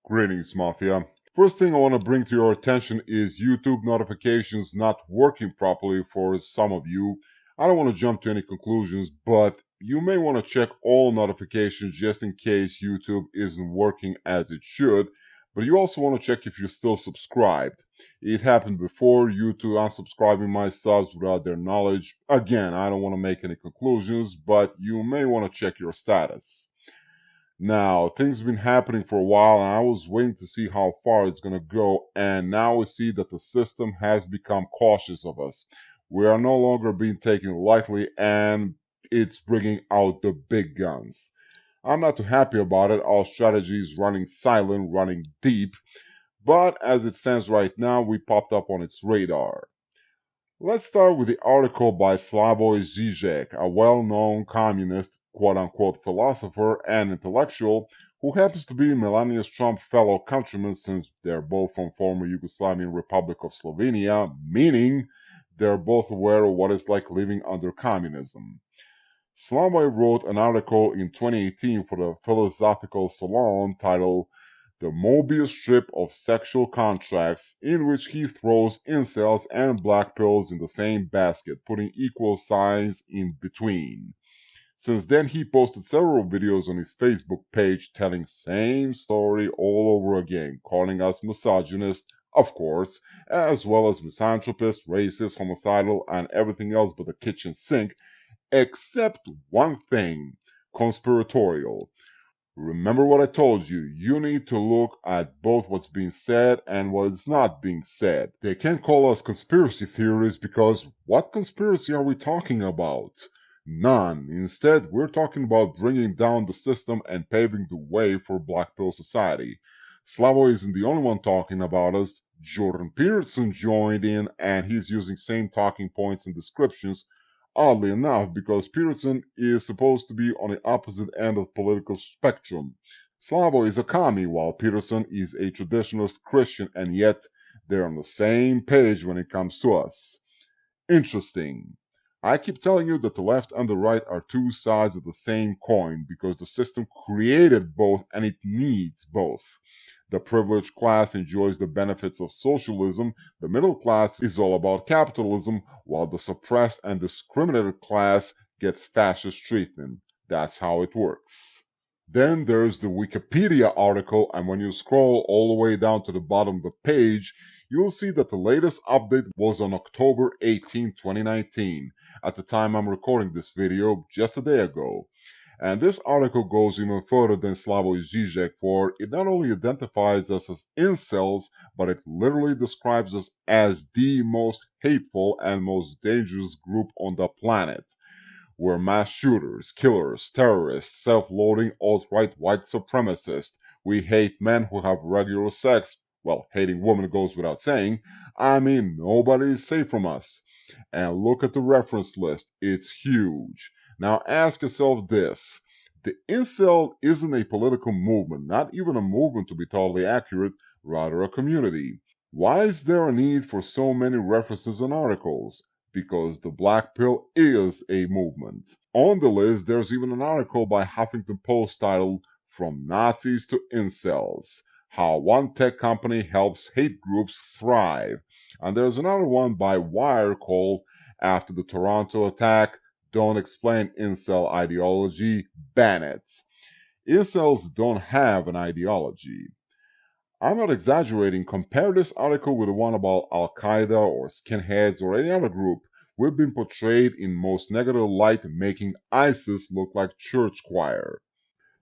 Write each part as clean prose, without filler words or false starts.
Greetings, Mafia. First thing I want to bring to your attention is YouTube notifications not working properly for some of you. I don't want to jump to any conclusions, but you may want to check all notifications just in case YouTube isn't working as it should. But you also want to check if you're still subscribed. It happened before, YouTube unsubscribing my subs without their knowledge. Again, I don't want to make any conclusions, but you may want to check your status. Now, things have been happening for a while, and I was waiting to see how far it's going to go, and now we see that the system has become cautious of us. We are no longer being taken lightly, and it's bringing out the big guns. I'm not too happy about it. Our strategy is running silent, running deep, but as it stands right now, we popped up on its radar. Let's start with the article by Slavoj Žižek, a well-known communist, quote-unquote, philosopher and intellectual who happens to be Melania's Trump fellow countryman since they're both from former Yugoslavian Republic of Slovenia, meaning they're both aware of what it's like living under communism. Slavoj wrote an article in 2018 for the Philosophical Salon titled The Mobius Strip of Sexual Contracts, in which he throws incels and black pills in the same basket, putting equal signs in between. Since then, he posted several videos on his Facebook page telling same story all over again, calling us misogynist, of course, as well as misanthropist, racist, homicidal, and everything else but the kitchen sink, except one thing, conspiratorial. Remember what I told you, you need to look at both what's being said and what's not being said. They can't call us conspiracy theories because what conspiracy are we talking about? None. Instead, we're talking about bringing down the system and paving the way for Black Pill Society. Slavo isn't the only one talking about us. Jordan Peterson joined in and he's using same talking points and descriptions. Oddly enough, because Peterson is supposed to be on the opposite end of the political spectrum. Slavo is a commie, while Peterson is a traditionalist Christian, and yet they're on the same page when it comes to us. Interesting. I keep telling you that the left and the right are two sides of the same coin because the system created both and it needs both. The privileged class enjoys the benefits of socialism, the middle class is all about capitalism, while the suppressed and discriminated class gets fascist treatment. That's how it works. Then there's the Wikipedia article, and when you scroll all the way down to the bottom of the page, you'll see that the latest update was on October 18, 2019, at the time I'm recording this video, just a day ago. And this article goes even further than Slavoj Žižek, for it not only identifies us as incels, but it literally describes us as the most hateful and most dangerous group on the planet. We're mass shooters, killers, terrorists, self-loathing, alt-right white supremacists. We hate men who have regular sex. Well, hating women goes without saying. I mean, nobody is safe from us. And look at the reference list. It's huge. Now ask yourself this. The incel isn't a political movement, not even a movement to be totally accurate, rather a community. Why is there a need for so many references and articles? Because the black pill is a movement. On the list, there's even an article by Huffington Post titled From Nazis to Incels, How One Tech Company Helps Hate Groups Thrive. And there's another one by Wire called After the Toronto Attack, Don't Explain Incel Ideology, Ban It. Incels don't have an ideology. I'm not exaggerating. Compare this article with the one about Al-Qaeda or skinheads or any other group. We've been portrayed in most negative light, making ISIS look like church choir.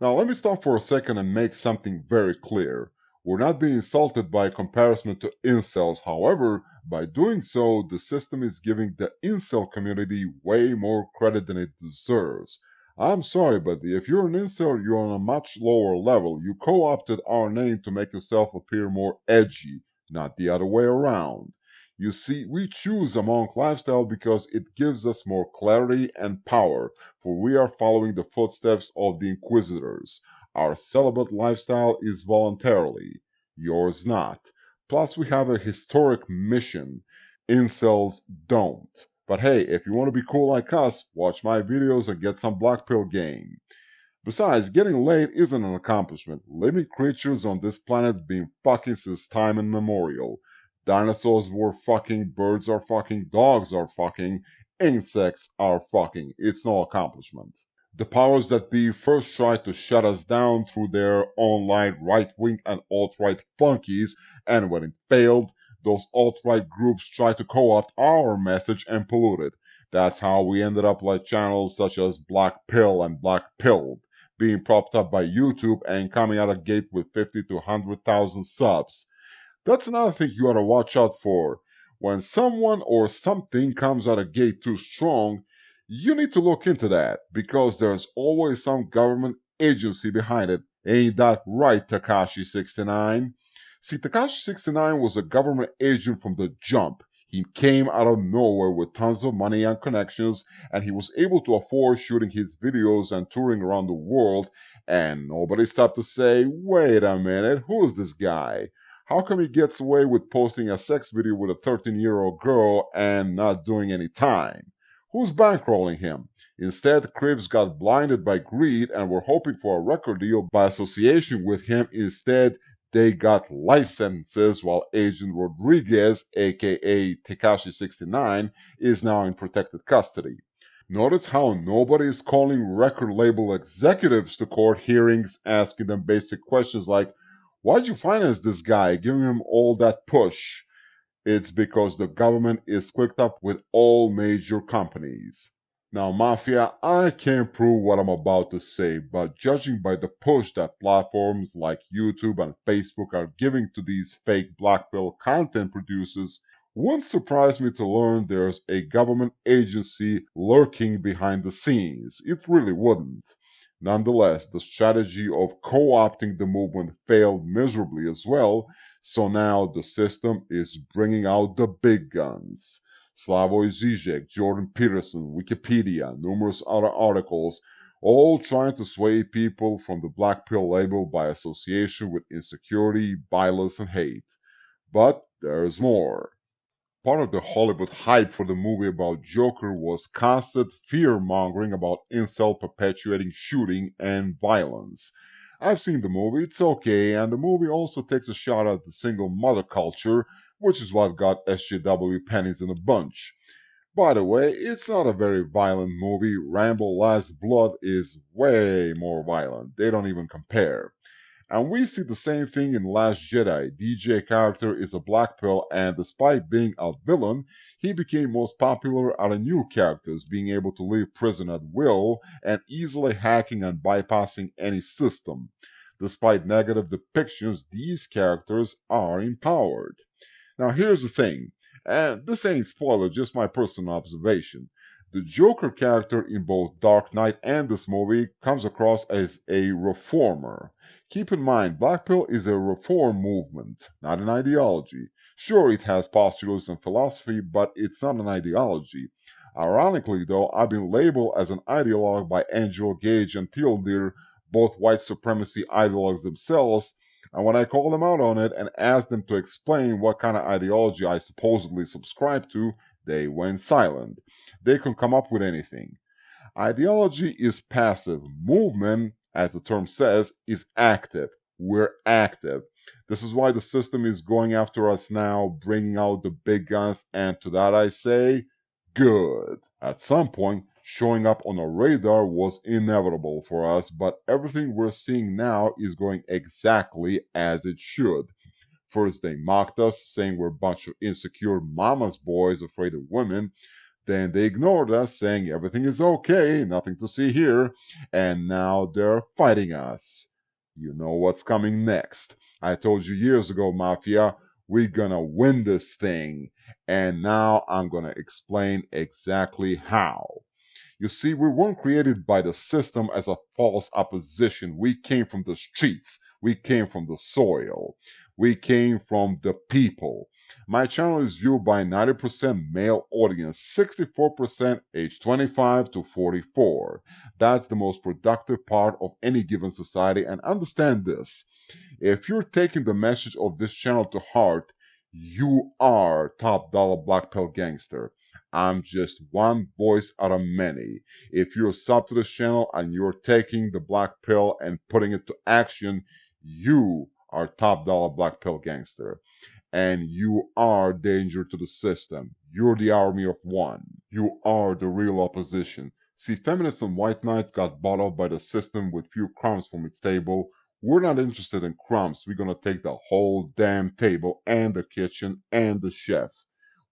Now let me stop for a second and make something very clear. We're not being insulted by comparison to incels. However, by doing so, the system is giving the incel community way more credit than it deserves. I'm sorry, but if you're an incel, you're on a much lower level. You co-opted our name to make yourself appear more edgy, not the other way around. You see, we choose a monk lifestyle because it gives us more clarity and power, for we are following the footsteps of the Inquisitors. Our celibate lifestyle is voluntarily, yours not. Plus, we have a historic mission. Incels don't. But hey, if you want to be cool like us, watch my videos and get some black pill game. Besides, getting laid isn't an accomplishment. Living creatures on this planet have been fucking since time immemorial. Dinosaurs were fucking, birds are fucking, dogs are fucking, insects are fucking. It's no accomplishment. The powers that be first tried to shut us down through their online right-wing and alt-right flunkies, and when it failed, those alt-right groups tried to co-opt our message and pollute it. That's how we ended up like channels such as Black Pill and Black Pilled, being propped up by YouTube and coming out of gate with 50 to 100,000 subs. That's another thing you ought to watch out for. When someone or something comes out of gate too strong, you need to look into that because there's always some government agency behind it. Ain't that right, Takashi69? See, Takashi69 was a government agent from the jump. He came out of nowhere with tons of money and connections, and he was able to afford shooting his videos and touring around the world, and nobody stopped to say, wait a minute, who's this guy? How come he gets away with posting a sex video with a 13-year-old girl and not doing any time? Who's bankrolling him? Instead, Cribs got blinded by greed and were hoping for a record deal by association with him. Instead, they got life sentences while Agent Rodriguez, aka Tekashi69, is now in protected custody. Notice how nobody is calling record label executives to court hearings asking them basic questions like, why'd you finance this guy, giving him all that push? It's because the government is clicked up with all major companies. Now, Mafia, I can't prove what I'm about to say, but judging by the push that platforms like YouTube and Facebook are giving to these fake black pill content producers, wouldn't surprise me to learn there's a government agency lurking behind the scenes. It really wouldn't. Nonetheless, the strategy of co-opting the movement failed miserably as well, so now the system is bringing out the big guns. Slavoj Žižek, Jordan Peterson, Wikipedia, numerous other articles, all trying to sway people from the black pill label by association with insecurity, violence, and hate. But there's more. Part of the Hollywood hype for the movie about Joker was constant fear-mongering about incel perpetuating shooting and violence. I've seen the movie, it's okay, and the movie also takes a shot at the single mother culture, which is what got SJW pennies in a bunch. By the way, it's not a very violent movie. Rambo Last Blood is way more violent. They don't even compare. And we see the same thing in Last Jedi. DJ character is a black pill, and despite being a villain, he became most popular out of new characters, being able to leave prison at will and easily hacking and bypassing any system. Despite negative depictions, these characters are empowered. Now here's the thing, and this ain't spoiler, just my personal observation. The Joker character in both Dark Knight and this movie comes across as a reformer. Keep in mind, Black Pill is a reform movement, not an ideology. Sure, it has postulates and philosophy, but it's not an ideology. Ironically, though, I've been labeled as an ideologue by Angelo Gage and Tildir, both white supremacy ideologues themselves, and when I call them out on it and ask them to explain what kind of ideology I supposedly subscribe to, they went silent. They can come up with anything. Ideology is passive. Movement, as the term says, is active. We're active. This is why the system is going after us now, bringing out the big guns, and to that I say, good. At some point, showing up on a radar was inevitable for us, but everything we're seeing now is going exactly as it should. First, they mocked us, saying we're a bunch of insecure mama's boys afraid of women. Then they ignored us, saying everything is okay, nothing to see here. And now they're fighting us. You know what's coming next. I told you years ago, Mafia, we're gonna win this thing. And now I'm gonna explain exactly how. You see, we weren't created by the system as a false opposition. We came from the streets. We came from the soil. We came from the people. My channel is viewed by 90% male audience, 64% age 25 to 44. That's the most productive part of any given society, and understand this. If you're taking the message of this channel to heart, you are top dollar black pill gangster. I'm just one voice out of many. If you're a sub to this channel and you're taking the black pill and putting it to action, you are top dollar black pill gangster. And you are danger to the system. You're the army of one. You are the real opposition. See, feminists and white knights got bought off by the system with few crumbs from its table. We're not interested in crumbs. We're gonna take the whole damn table and the kitchen and the chef.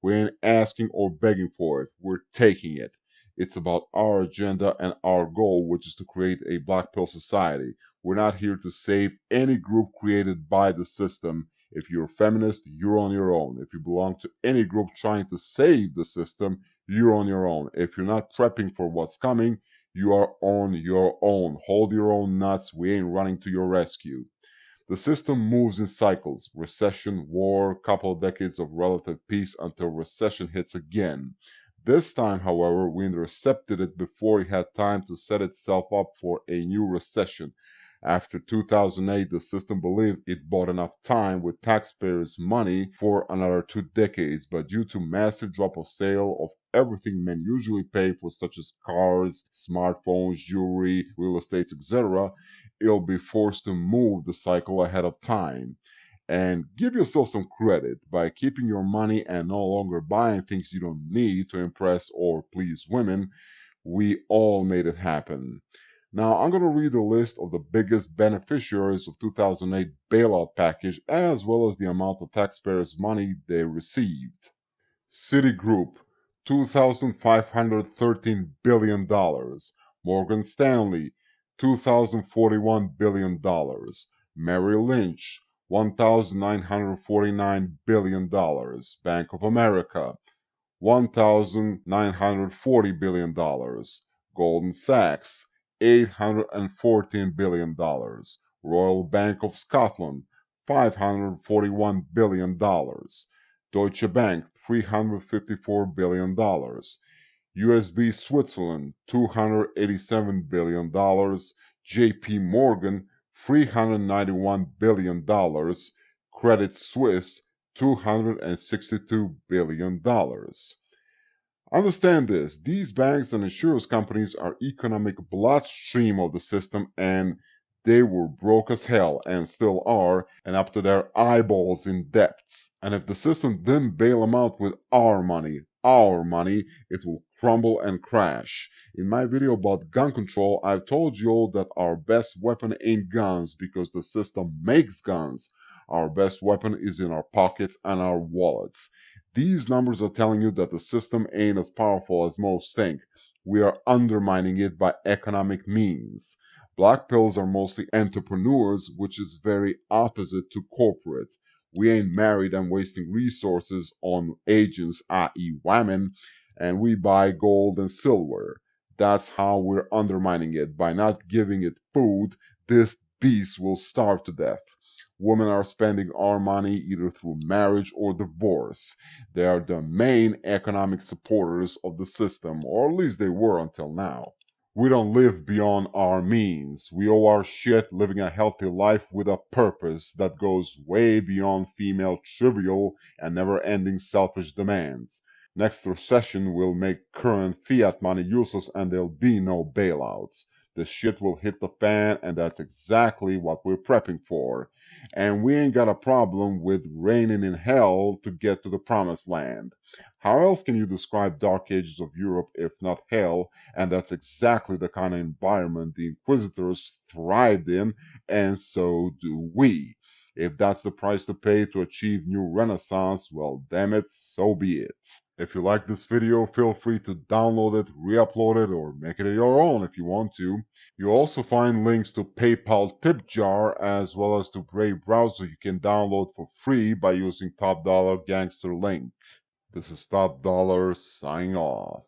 We ain't asking or begging for it. We're taking it. It's about our agenda and our goal, which is to create a black pill society. We're not here to save any group created by the system. If you're a feminist, you're on your own. If you belong to any group trying to save the system, you're on your own. If you're not prepping for what's coming, you are on your own. Hold your own nuts. We ain't running to your rescue. The system moves in cycles: recession, war, couple of decades of relative peace until recession hits again. This time, however, we intercepted it before it had time to set itself up for a new recession. After 2008, the system believed it bought enough time with taxpayers' money for another 2 decades, but due to massive drop of sale of everything men usually pay for, such as cars, smartphones, jewelry, real estate, etc., it'll be forced to move the cycle ahead of time. And give yourself some credit by keeping your money and no longer buying things you don't need to impress or please women. We all made it happen. Now I'm going to read a list of the biggest beneficiaries of 2008 bailout package as well as the amount of taxpayers' money they received. Citigroup, $2,513 billion. Morgan Stanley, $2,041 billion. Merrill Lynch, $1,949 billion. Bank of America, $1,940 billion. Goldman Sachs, $814 billion. Royal Bank of Scotland, $541 billion. Deutsche Bank, $354 billion. USB Switzerland, $287 billion. JP Morgan, $391 billion. Credit Suisse, $262 billion. Understand this: these banks and insurance companies are economic bloodstream of the system, and they were broke as hell and still are, and up to their eyeballs in debts. And if the system didn't bail them out with our money, it will crumble and crash. In my video about gun control, I've told you all that our best weapon ain't guns because the system makes guns. Our best weapon is in our pockets and our wallets. These numbers are telling you that the system ain't as powerful as most think. We are undermining it by economic means. Black pills are mostly entrepreneurs, which is very opposite to corporate. We ain't married and wasting resources on agents, i.e. women, and we buy gold and silver. That's how we're undermining it. By not giving it food, this beast will starve to death. Women are spending our money either through marriage or divorce. They are the main economic supporters of the system, or at least they were until now. We don't live beyond our means. We owe our shit living a healthy life with a purpose that goes way beyond female trivial and never-ending selfish demands. Next recession will make current fiat money useless and there'll be no bailouts. The shit will hit the fan, and that's exactly what we're prepping for. And we ain't got a problem with raining in hell to get to the promised land. How else can you describe dark ages of Europe if not hell? And that's exactly the kind of environment the Inquisitors thrived in, and so do we. If that's the price to pay to achieve new renaissance, well damn it, so be it. If you like this video, feel free to download it, re-upload it, or make it your own if you want to. You'll also find links to PayPal tip jar as well as to Brave browser you can download for free by using Top Dollar Gangster link. This is Top Dollar signing off.